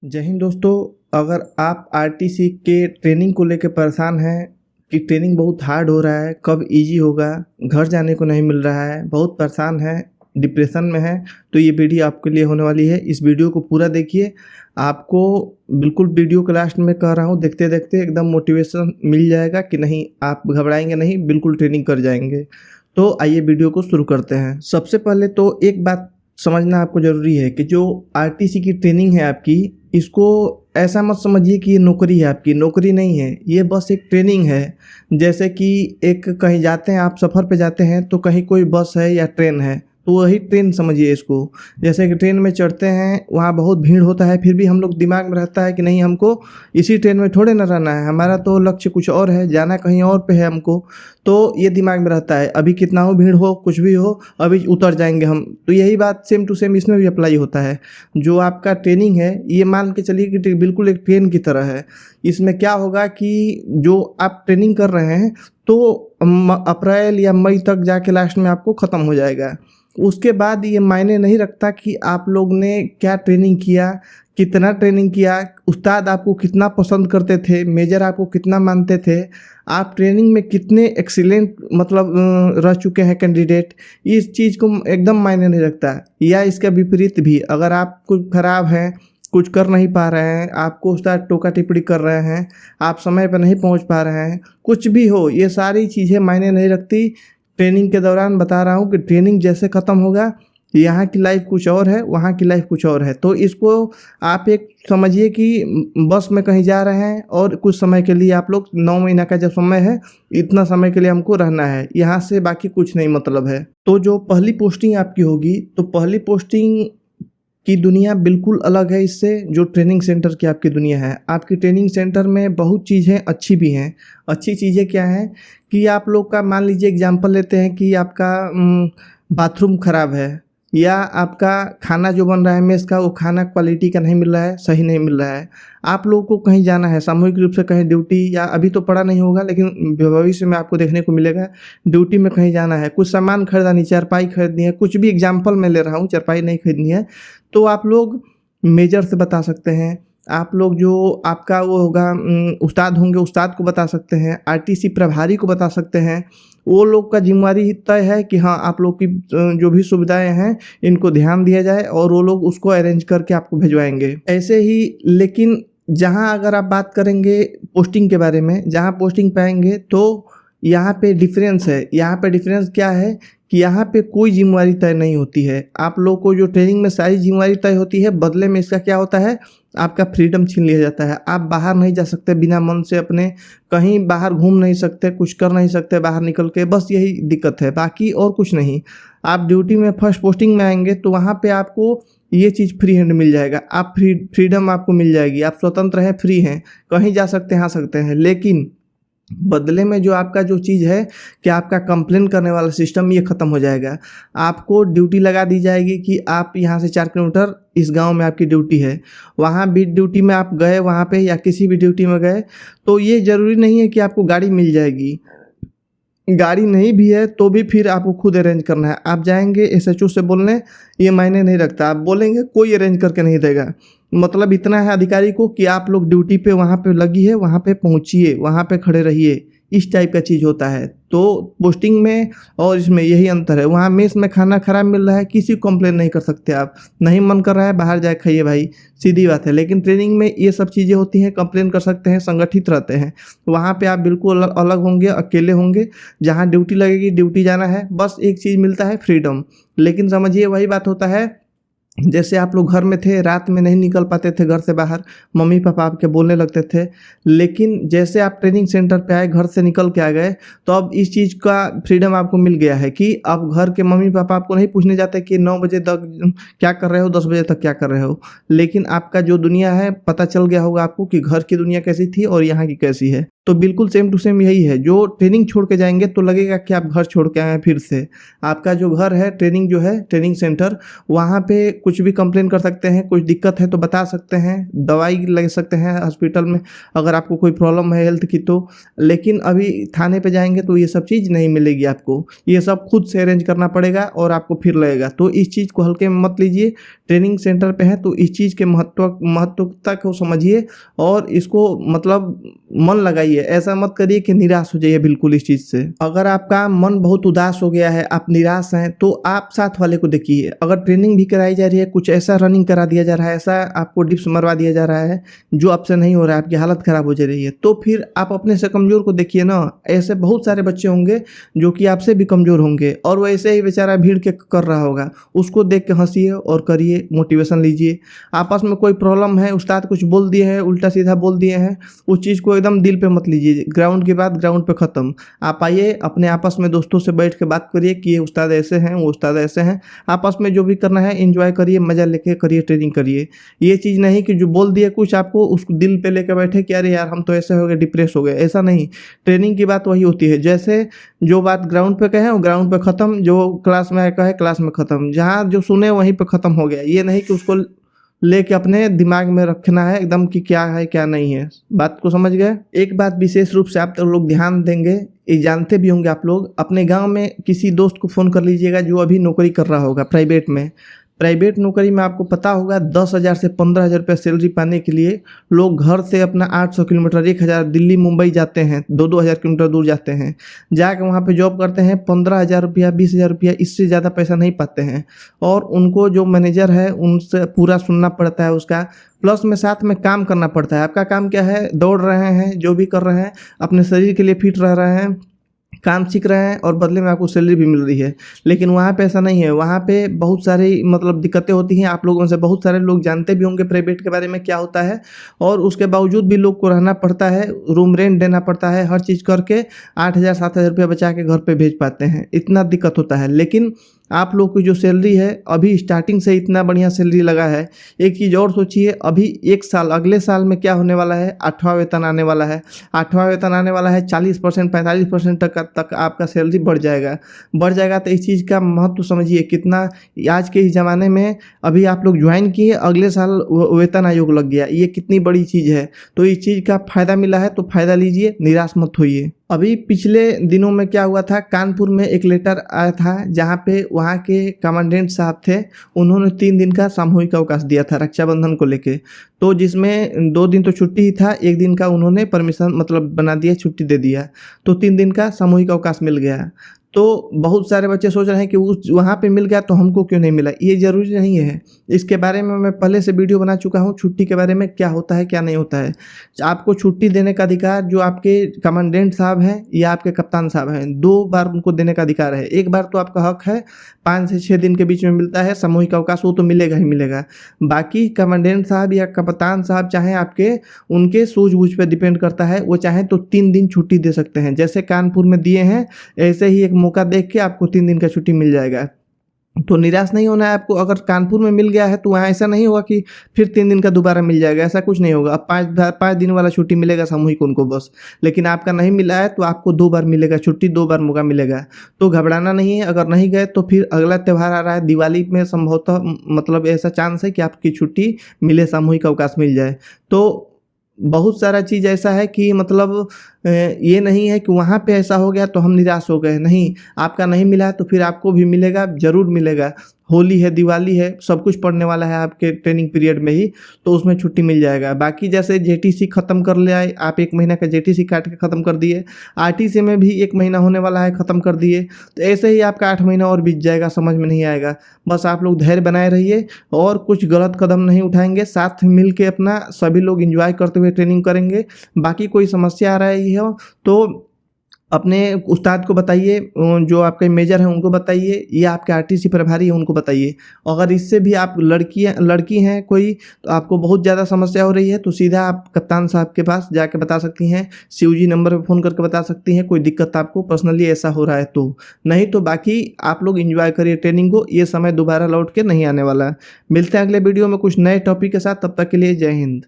जय हिंद दोस्तों। अगर आप आरटीसी के ट्रेनिंग को लेकर परेशान हैं कि ट्रेनिंग बहुत हार्ड हो रहा है, कब इजी होगा, घर जाने को नहीं मिल रहा है, बहुत परेशान है, डिप्रेशन में है, तो ये वीडियो आपके लिए होने वाली है। इस वीडियो को पूरा देखिए। आपको बिल्कुल वीडियो के लास्ट में कह रहा हूँ, देखते देखते एकदम मोटिवेशन मिल जाएगा कि नहीं, आप घबराएंगे नहीं, बिल्कुल ट्रेनिंग कर जाएंगे। तो आइए वीडियो को शुरू करते हैं। सबसे पहले तो एक बात समझना आपको ज़रूरी है कि जो आरटीसी की ट्रेनिंग है आपकी, इसको ऐसा मत समझिए कि ये नौकरी है आपकी। नौकरी नहीं है, ये बस एक ट्रेनिंग है। जैसे कि एक कहीं जाते हैं, आप सफ़र पे जाते हैं तो कहीं कोई बस है या ट्रेन है, तो वही ट्रेन समझिए इसको। जैसे कि ट्रेन में चढ़ते हैं, वहाँ बहुत भीड़ होता है, फिर भी हम लोग दिमाग में रहता है कि नहीं, हमको इसी ट्रेन में थोड़े ना रहना है, हमारा तो लक्ष्य कुछ और है, जाना कहीं और पे है हमको। तो ये दिमाग में रहता है, अभी कितना हो भीड़ हो, कुछ भी हो, अभी उतर जाएंगे हम। तो यही बात सेम टू सेम इसमें भी अप्लाई होता है। जो आपका ट्रेनिंग है, ये मान के चलिए कि बिल्कुल एक ट्रेन की तरह है। इसमें क्या होगा कि जो आप ट्रेनिंग कर रहे हैं, तो अप्रैल या मई तक जाके लास्ट में आपको ख़त्म हो जाएगा। उसके बाद ये मायने नहीं रखता कि आप लोग ने क्या ट्रेनिंग किया, कितना ट्रेनिंग किया, उस्ताद आपको कितना पसंद करते थे, मेजर आपको कितना मानते थे, आप ट्रेनिंग में कितने एक्सीलेंट मतलब रह चुके हैं कैंडिडेट। इस चीज़ को एकदम मायने नहीं रखता। या इसका विपरीत भी, अगर आप कुछ खराब हैं, कुछ कर नहीं पा रहे हैं, आपको उस्ताद टोका टिप्पणी कर रहे हैं, आप समय पर नहीं पहुंच पा रहे हैं, कुछ भी हो, ये सारी चीज़ें मायने नहीं रखती। ट्रेनिंग के दौरान बता रहा हूँ कि ट्रेनिंग जैसे ख़त्म होगा, यहाँ की लाइफ कुछ और है, वहाँ की लाइफ कुछ और है। तो इसको आप एक समझिए कि बस में कहीं जा रहे हैं और कुछ समय के लिए आप लोग 9 महीना का जब समय है, इतना समय के लिए हमको रहना है, यहाँ से बाकी कुछ नहीं मतलब है। तो जो पहली पोस्टिंग आपकी होगी, तो पहली पोस्टिंग की दुनिया बिल्कुल अलग है इससे जो ट्रेनिंग सेंटर की आपकी दुनिया है। आपकी ट्रेनिंग सेंटर में बहुत चीज़ें अच्छी भी हैं। अच्छी चीज़ें क्या हैं कि आप लोग का, मान लीजिए एग्जांपल लेते हैं कि आपका बाथरूम ख़राब है, या आपका खाना जो बन रहा है मेस का, वो खाना क्वालिटी का नहीं मिल रहा है, सही नहीं मिल रहा है। आप लोगों को कहीं जाना है, सामूहिक रूप से कहीं ड्यूटी, या अभी तो पड़ा नहीं होगा लेकिन भविष्य में आपको देखने को मिलेगा, ड्यूटी में कहीं जाना है, कुछ सामान खरीदनी, चारपाई खरीदनी है, कुछ भी एग्जाम्पल मैं ले रहा हूँ, चारपाई नहीं खरीदनी है, तो आप लोग मेजर से बता सकते हैं। आप लोग जो आपका वो होगा उस्ताद होंगे, उस्ताद को बता सकते हैं, आरटीसी प्रभारी को बता सकते हैं। वो लोग का जिम्मेवारी तय है कि हाँ, आप लोग की जो भी सुविधाएं हैं इनको ध्यान दिया जाए, और वो लोग उसको अरेंज करके आपको भिजवाएंगे ऐसे ही। लेकिन जहाँ अगर आप बात करेंगे पोस्टिंग के बारे में, जहाँ पोस्टिंग पाएंगे, तो यहाँ पे डिफरेंस है। यहाँ पे डिफरेंस क्या है कि यहाँ पे कोई जिम्मेवारी तय नहीं होती है। आप लोग को जो ट्रेनिंग में सारी जिम्मेवारी तय होती है, बदले में इसका क्या होता है, आपका फ्रीडम छीन लिया जाता है। आप बाहर नहीं जा सकते बिना मन से अपने, कहीं बाहर घूम नहीं सकते, कुछ कर नहीं सकते बाहर निकल के, बस यही दिक्कत है, बाकी और कुछ नहीं। आप ड्यूटी में फर्स्ट पोस्टिंग में आएंगे तो वहाँ पे आपको ये चीज़ फ्री हैंड मिल जाएगा। आप फ्रीडम आपको मिल जाएगी, आप स्वतंत्र हैं, फ्री हैं, कहीं जा सकते हैं, आ सकते हैं। लेकिन बदले में जो आपका जो चीज़ है कि आपका कंप्लेन करने वाला सिस्टम, ये ख़त्म हो जाएगा। आपको ड्यूटी लगा दी जाएगी कि आप यहाँ से 4 किलोमीटर इस गांव में आपकी ड्यूटी है। वहाँ भी ड्यूटी में आप गए वहाँ पे, या किसी भी ड्यूटी में गए, तो ये ज़रूरी नहीं है कि आपको गाड़ी मिल जाएगी। गाड़ी नहीं भी है तो भी फिर आपको खुद अरेंज करना है। आप जाएंगे एसएचओ से बोलने, ये मायने नहीं रखता, आप बोलेंगे कोई अरेंज करके नहीं देगा। मतलब इतना है अधिकारी को कि आप लोग ड्यूटी पे वहाँ पे लगी है, वहाँ पे पहुँचिए, वहाँ पे खड़े रहिए, इस टाइप का चीज़ होता है। तो पोस्टिंग में और इसमें यही अंतर है। वहाँ मेस में खाना खराब मिल रहा है, किसी को कंप्लेन नहीं कर सकते आप, नहीं मन कर रहा है बाहर जाए खाइए भाई, सीधी बात है। लेकिन ट्रेनिंग में ये सब चीज़ें होती हैं, कंप्लेन कर सकते हैं, संगठित रहते हैं। वहाँ पे आप बिल्कुल अलग होंगे, अकेले होंगे। जहाँ ड्यूटी लगेगी, ड्यूटी जाना है, बस एक चीज़ मिलता है, फ्रीडम। लेकिन समझिए वही बात होता है, जैसे आप लोग घर में थे, रात में नहीं निकल पाते थे घर से बाहर, मम्मी पापा आपके बोलने लगते थे। लेकिन जैसे आप ट्रेनिंग सेंटर पे आए, घर से निकल के आ गए, तो अब इस चीज़ का फ्रीडम आपको मिल गया है कि अब घर के मम्मी पापा आपको नहीं पूछने जाते कि 9 बजे तक क्या कर रहे हो, 10 बजे तक क्या कर रहे हो। लेकिन आपका जो दुनिया है, पता चल गया होगा आपको कि घर की दुनिया कैसी थी और यहाँ की कैसी है। तो बिल्कुल सेम टू सेम यही है, जो ट्रेनिंग छोड़ के जाएंगे तो लगेगा कि आप घर छोड़ के आए हैं फिर से। आपका जो घर है, ट्रेनिंग जो है, ट्रेनिंग सेंटर, वहाँ पे कुछ भी कंप्लेन कर सकते हैं, कुछ दिक्कत है तो बता सकते हैं, दवाई ले सकते हैं हॉस्पिटल में अगर आपको कोई प्रॉब्लम है हेल्थ की तो। लेकिन अभी थाने पे जाएंगे तो ये सब चीज़ नहीं मिलेगी आपको, ये सब खुद से अरेंज करना पड़ेगा और आपको फिर लगेगा। तो इस चीज़ को हल्के में मत लीजिए। ट्रेनिंग सेंटर पे है तो इस चीज़ के महत्वता को समझिए और इसको मतलब मन लगाइए। ऐसा मत करिए कि निराश हो जाइए बिल्कुल इस चीज़ से। अगर आपका मन बहुत उदास हो गया है, आप निराश हैं, तो आप साथ वाले को देखिए। अगर ट्रेनिंग भी कराई जा रही है, कुछ ऐसा रनिंग करा दिया जा रहा है, ऐसा आपको डिप्स मरवा दिया जा रहा है जो आपसे नहीं हो रहा है, आपकी हालत ख़राब हो जा रही है, तो फिर आप अपने से कमज़ोर को देखिए ना। ऐसे बहुत सारे बच्चे होंगे जो कि आपसे भी कमज़ोर होंगे और वो ऐसे ही बेचारा भीड़ के कर रहा होगा, उसको देख के हंसिए और करिए, मोटिवेशन लीजिए। आपस में कोई प्रॉब्लम है, उस्ताद कुछ बोल दिए हैं, उल्टा सीधा बोल दिए हैं, उस चीज़ को एकदम दिल पे मत लीजिए। ग्राउंड की बात ग्राउंड पे ख़त्म। आप आइए, अपने आपस में दोस्तों से बैठ के बात करिए कि ये उस्ताद ऐसे हैं, वो उस्ताद ऐसे हैं। आपस में जो भी करना है एंजॉय करिए, मज़ा लेके करिए, ट्रेनिंग करिए। ये चीज़ नहीं कि जो बोल दिए कुछ आपको उसको दिल पे लेके बैठे कि अरे यार हम तो ऐसे हो गए, डिप्रेस हो गए। ऐसा नहीं, ट्रेनिंग की बात वही होती है। जैसे जो बात ग्राउंड पे कहे वो ग्राउंड पे ख़त्म, जो क्लास में कहे क्लास में ख़त्म, जहाँ जो सुने वहीं पे ख़त्म हो गया। ये नहीं कि उसको लेके अपने दिमाग में रखना है एकदम कि क्या है क्या नहीं है। बात को समझ गए। एक बात विशेष रूप से आप तो लोग ध्यान देंगे, ये जानते भी होंगे आप लोग, अपने गांव में किसी दोस्त को फ़ोन कर लीजिएगा जो अभी नौकरी कर रहा होगा प्राइवेट में। प्राइवेट नौकरी में आपको पता होगा 10,000 से 15,000 रुपये सैलरी पाने के लिए लोग घर से अपना 800 किलोमीटर, 1,000 दिल्ली मुंबई जाते हैं, 2-2 हज़ार किलोमीटर दूर जाते हैं, जाकर वहाँ पे जॉब करते हैं। 15,000 रुपया, 20,000 रुपया, इससे ज़्यादा पैसा नहीं पाते हैं और उनको जो मैनेजर है उनसे पूरा सुनना पड़ता है उसका, प्लस में साथ में काम करना पड़ता है। आपका काम क्या है? दौड़ रहे हैं, जो भी कर रहे हैं, अपने शरीर के लिए फिट रह रहे हैं, काम सीख रहे हैं और बदले में आपको सैलरी भी मिल रही है। लेकिन वहाँ पे ऐसा नहीं है, वहाँ पे बहुत सारी मतलब दिक्कतें होती हैं। आप लोगों में से बहुत सारे लोग जानते भी होंगे प्राइवेट के बारे में क्या होता है, और उसके बावजूद भी लोग को रहना पड़ता है, रूम रेंट देना पड़ता है, हर चीज़ करके 8,000 7,000 रुपया बचा के घर पे भेज पाते हैं। इतना दिक्कत होता है। लेकिन आप लोग की जो सैलरी है अभी स्टार्टिंग से इतना बढ़िया सैलरी लगा है। एक चीज़ और सोचिए, अभी 1 साल, अगले साल में क्या होने वाला है? 8वां वेतन आने वाला है। 8वां वेतन आने वाला है, 40% 45% तक आपका सैलरी बढ़ जाएगा। तो इस चीज़ का महत्व समझिए कितना। आज के इस ज़माने में अभी आप लोग ज्वाइन किए, अगले साल वेतन आयोग लग गया, ये कितनी बड़ी चीज़ है। तो इस चीज़ का फ़ायदा मिला है तो फ़ायदा लीजिए, निराश मत होइए। अभी पिछले दिनों में क्या हुआ था, कानपुर में एक लेटर आया था जहाँ पे वहाँ के कमांडेंट साहब थे, उन्होंने 3 दिन का सामूहिक अवकाश दिया था रक्षाबंधन को लेके। तो जिसमें 2 दिन तो छुट्टी ही था, 1 दिन का उन्होंने परमिशन मतलब बना दिया, छुट्टी दे दिया, तो 3 दिन का सामूहिक अवकाश मिल गया। तो बहुत सारे बच्चे सोच रहे हैं कि उस वहाँ पे मिल गया तो हमको क्यों नहीं मिला। ये ज़रूरी नहीं है, इसके बारे में मैं पहले से वीडियो बना चुका हूँ, छुट्टी के बारे में क्या होता है क्या नहीं होता है। आपको छुट्टी देने का अधिकार जो आपके कमांडेंट साहब हैं या आपके कप्तान साहब हैं, 2 बार उनको देने का अधिकार है। एक बार तो आपका हक है, 5 से 6 दिन के बीच में मिलता है सामूहिक अवकाश, वो तो मिलेगा ही मिलेगा। बाकी कमांडेंट साहब या कप्तान साहब चाहे आपके, उनके सूझबूझ पे डिपेंड करता है, वो चाहे तो 3 दिन छुट्टी दे सकते हैं। जैसे कानपुर में दिए हैं, ऐसे ही एक मौका देख के आपको 3 दिन का छुट्टी मिल जाएगा। तो निराश नहीं होना है आपको। अगर कानपुर में मिल गया है तो वहाँ ऐसा नहीं होगा कि फिर 3 दिन का दोबारा मिल जाएगा, ऐसा कुछ नहीं होगा। अब 5 दिन वाला छुट्टी मिलेगा सामूहिक उनको बस। लेकिन आपका नहीं मिला है तो आपको 2 बार मिलेगा छुट्टी, 2 बार मौका मिलेगा। तो घबराना नहीं है। अगर नहीं गए तो फिर अगला त्यौहार आ रहा है दिवाली में, संभवतः मतलब ऐसा चांस है कि आपकी छुट्टी मिले, सामूहिक अवकाश मिल जाए। तो बहुत सारा चीज़ ऐसा है कि मतलब ये नहीं है कि वहाँ पे ऐसा हो गया तो हम निराश हो गए। नहीं, आपका नहीं मिला तो फिर आपको भी मिलेगा, ज़रूर मिलेगा। होली है, दिवाली है, सब कुछ पड़ने वाला है आपके ट्रेनिंग पीरियड में ही, तो उसमें छुट्टी मिल जाएगा। बाकी जैसे जेटीसी ख़त्म कर ले आए, आप 1 महीना का जेटीसी काट के ख़त्म कर दिए, आरटीसी में भी 1 महीना होने वाला है, ख़त्म कर दिए, तो ऐसे ही आपका 8 महीना और बीत जाएगा, समझ में नहीं आएगा। बस आप लोग धैर्य बनाए रहिए और कुछ गलत कदम नहीं उठाएंगे, साथ मिल के अपना सभी लोग एंजॉय करते हुए ट्रेनिंग करेंगे। बाकी कोई समस्या आ रही हो तो अपने उस्ताद को बताइए, जो आपके मेजर हैं उनको बताइए, या आपके आरटीसी प्रभारी हैं उनको बताइए। अगर इससे भी आप लड़की हैं कोई, तो आपको बहुत ज़्यादा समस्या हो रही है, तो सीधा आप कप्तान साहब के पास जाके बता सकती हैं, COG नंबर पे फ़ोन करके बता सकती हैं कोई दिक्कत आपको पर्सनली ऐसा हो रहा है तो। नहीं तो बाकी आप लोग एंजॉय करिए ट्रेनिंग को, ये समय दोबारा लौट के नहीं आने वाला है। मिलते हैं अगले वीडियो में कुछ नए टॉपिक के साथ, तब तक के लिए जय हिंद।